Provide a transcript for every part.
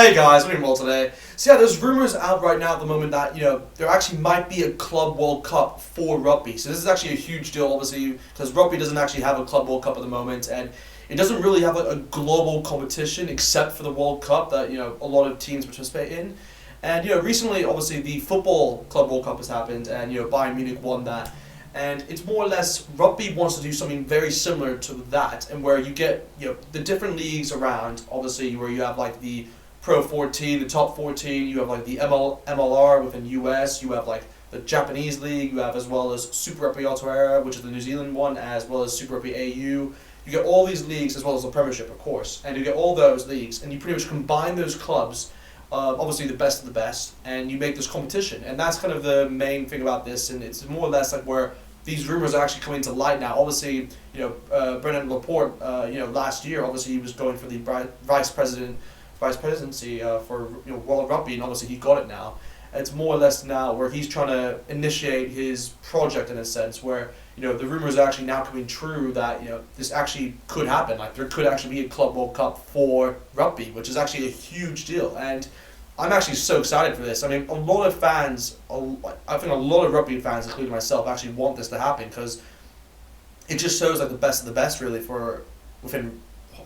Hey guys, we're doing well today. So yeah, there's rumours out right now at the moment that, there actually might be a Club World Cup for rugby. So this is actually a huge deal, obviously, because rugby doesn't actually have a Club World Cup at the moment, and it doesn't really have a global competition except for the World Cup that, a lot of teams participate in. And, recently, obviously, the Football Club World Cup has happened, and, Bayern Munich won that. And it's more or less, rugby wants to do something very similar to that, and where you get, the different leagues around, obviously, where you have, like, the Pro 14, the Top 14, you have, like, the MLR within US, you have, like, the Japanese League, you have as well as Super Rugby Aotearoa, which is the New Zealand one, as well as Super Rugby AU. You get all these leagues, as well as the Premiership, of course, and you get all those leagues, and you pretty much combine those clubs, obviously the best of the best, and you make this competition. And that's kind of the main thing about this, and it's more or less like where these rumors are actually coming to light now. Obviously, Brendan Laporte, last year, obviously he was going for the vice presidency for World Rugby, and obviously he got it now. It's more or less now where he's trying to initiate his project in a sense where, the rumors are actually now coming true that, this actually could happen. Like, there could actually be a Club World Cup for rugby, which is actually a huge deal. And I'm actually so excited for this. I mean, a lot of fans, I think a lot of rugby fans, including myself, actually want this to happen because it just shows, like, the best of the best, really, for within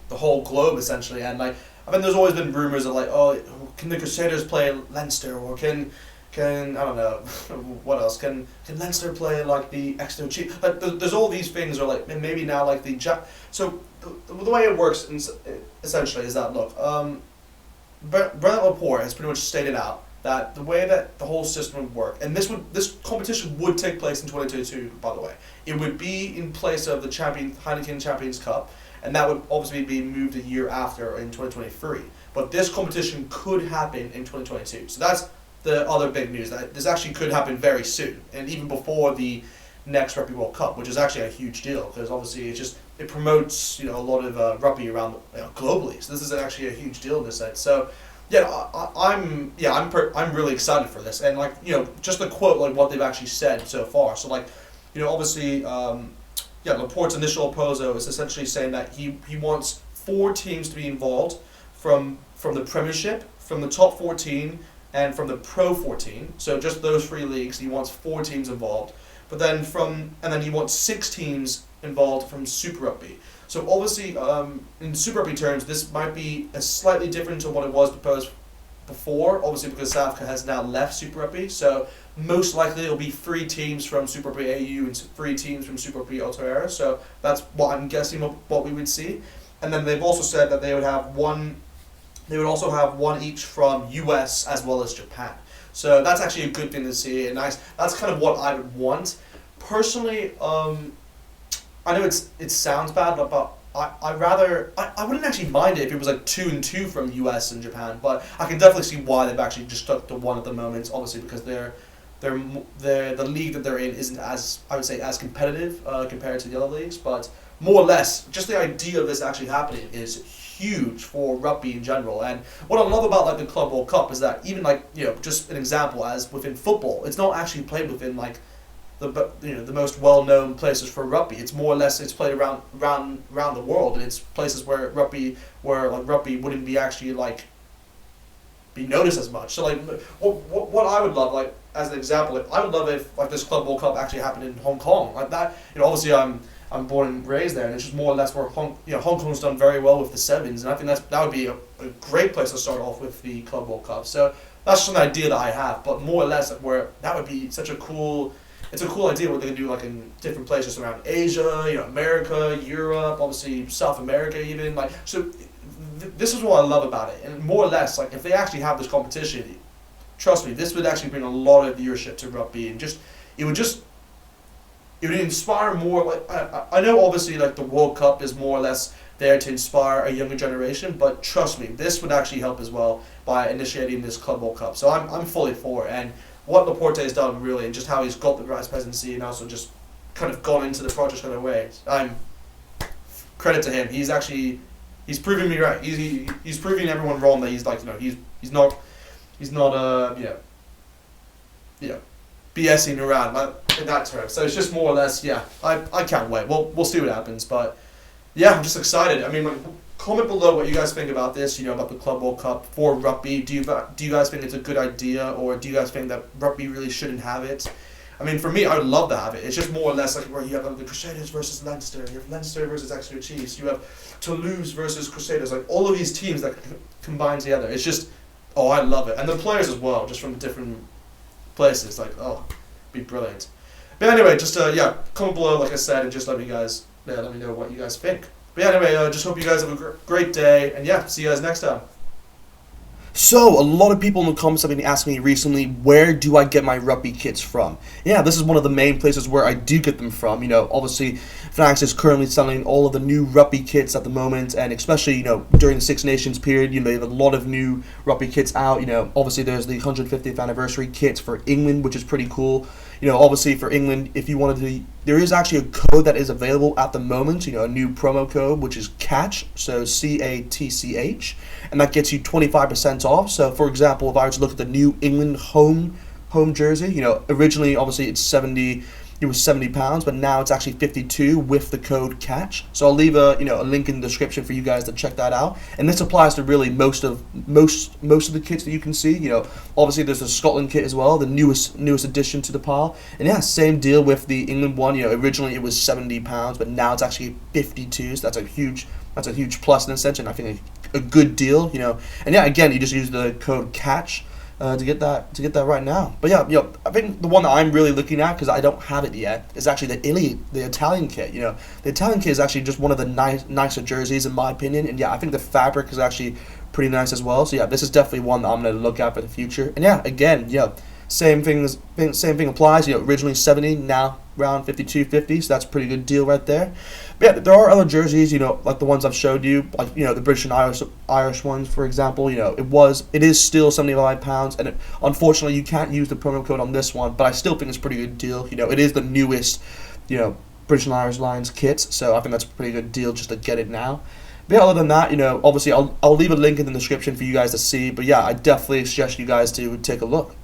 the whole globe, essentially. And, like, I mean, there's always been rumors of, like, oh, can the Crusaders play Leinster, or can I don't know, what else? Can Leinster play, like, the Exeter Chiefs? Like, there's all these things, or, like, maybe now, like, So, the way it works, essentially, is that, look, Brendan Laporte has pretty much stated out that the way that the whole system would work, and this competition would take place in 2022, by the way. It would be in place of the Heineken Champions Cup, and that would obviously be moved a year after in 2023. But this competition could happen in 2022. So that's the other big news, that this actually could happen very soon, and even before the next Rugby World Cup, which is actually a huge deal, because obviously it promotes a lot of rugby around globally. So this is actually a huge deal in this sense. So yeah, I'm really excited for this, and just to quote like what they've actually said so far. So obviously Laporte's initial proposal is essentially saying that he wants 4 teams to be involved from the Premiership, from the Top 14, and from the Pro 14. So just those 3 leagues, he wants 4 teams involved. But then he wants 6 teams involved from Super Rugby. So obviously, in Super Rugby terms, this might be a slightly different to what it was proposed before, obviously because South Africa has now left Super Rugby. So most likely it'll be 3 teams from Super Rugby AU and 3 teams from Super Rugby Aotearoa. So that's what I'm guessing what we would see. And then they've also said that they would also have one each from US as well as Japan. So that's actually a good thing to see, and that's kind of what I would want. Personally, I know it sounds bad, but I wouldn't actually mind it if it was like 2 and 2 from US and Japan, but I can definitely see why they've actually just stuck to 1 at the moment, obviously because the league that they're in isn't as, I would say, as competitive compared to the other leagues, but more or less, just the idea of this actually happening is huge for rugby in general. And what I love about the Club World Cup is that even just an example as within football, it's not actually played within the most well-known places for rugby. It's more or less it's played around the world, and it's places where rugby wouldn't be actually be noticed as much. So what I would love, as an example, I would love if this Club World Cup actually happened in Hong Kong. Like that, obviously I'm born and raised there, and it's just more or less where Hong Kong's done very well with the sevens, and I think that would be a great place to start off with the Club World Cup. So that's just an idea that I have, but more or less where that would be such a cool. It's a cool idea what they can do in different places around Asia, America, Europe, obviously South America even. So this is what I love about it, and more or less if they actually have this competition, trust me, this would actually bring a lot of viewership to rugby, and it would inspire more. I know obviously the World Cup is more or less there to inspire a younger generation, but trust me, this would actually help as well by initiating this Club World Cup. So I'm fully for it, and what Laporte has done really, and just how he's got the vice presidency and also just kind of gone into the project kind of way. Credit to him. He's proving me right. He's proving everyone wrong that he's he's not BSing around in that term. So it's just more or less I can't wait. We'll see what happens, but yeah, I'm just excited. I mean comment below what you guys think about this, about the Club World Cup for rugby. Do you guys think it's a good idea, or do you guys think that rugby really shouldn't have it? I mean, for me, I would love to have it. It's just more or less like where you have the Crusaders versus Leinster, you have Leinster versus Exeter Chiefs, you have Toulouse versus Crusaders, like all of these teams that combine together. It's just, I love it. And the players as well, just from different places, like, it'd be brilliant. But anyway, just, comment below, like I said, and just let me know what you guys think. But yeah, anyway, just hope you guys have a great day, and see you guys next time. So, a lot of people in the comments have been asking me recently, where do I get my Rugby Kits from? Yeah, this is one of the main places where I do get them from. Obviously, Fanatics is currently selling all of the new Rugby Kits at the moment, and especially, during the Six Nations period, they have a lot of new Rugby Kits out. Obviously there's the 150th anniversary kits for England, which is pretty cool. Obviously for England, if you wanted to, there is actually a code that is available at the moment, a new promo code, which is CATCH, so CATCH, and that gets you 25% off. So for example, if I were to look at the new England home jersey, originally obviously it was £70, but now it's actually 52 with the code CATCH. So I'll leave a link in the description for you guys to check that out. And this applies to really most of the kits that you can see. Obviously there's the Scotland kit as well, the newest addition to the pile. And same deal with the England one. Originally it was £70, but now it's actually 52. So that's a huge plus in a sense, and I think a good deal. And again, you just use the code CATCH. To get that right now. But I think the one that I'm really looking at, because I don't have it yet, is actually the Italian kit. The Italian kit is actually just one of the nicer jerseys in my opinion, and I think the fabric is actually pretty nice as well. So this is definitely one that I'm going to look at for the future. And again, same thing applies. Originally 70, now around 52.50, so that's a pretty good deal right there. But there are other jerseys, like the ones I've showed you, like the British and Irish ones, for example. It is still £75, and unfortunately you can't use the promo code on this one, but I still think it's a pretty good deal. It is the newest, British and Irish Lions kits, so I think that's a pretty good deal just to get it now. But other than that, obviously I'll leave a link in the description for you guys to see. But I definitely suggest you guys to take a look.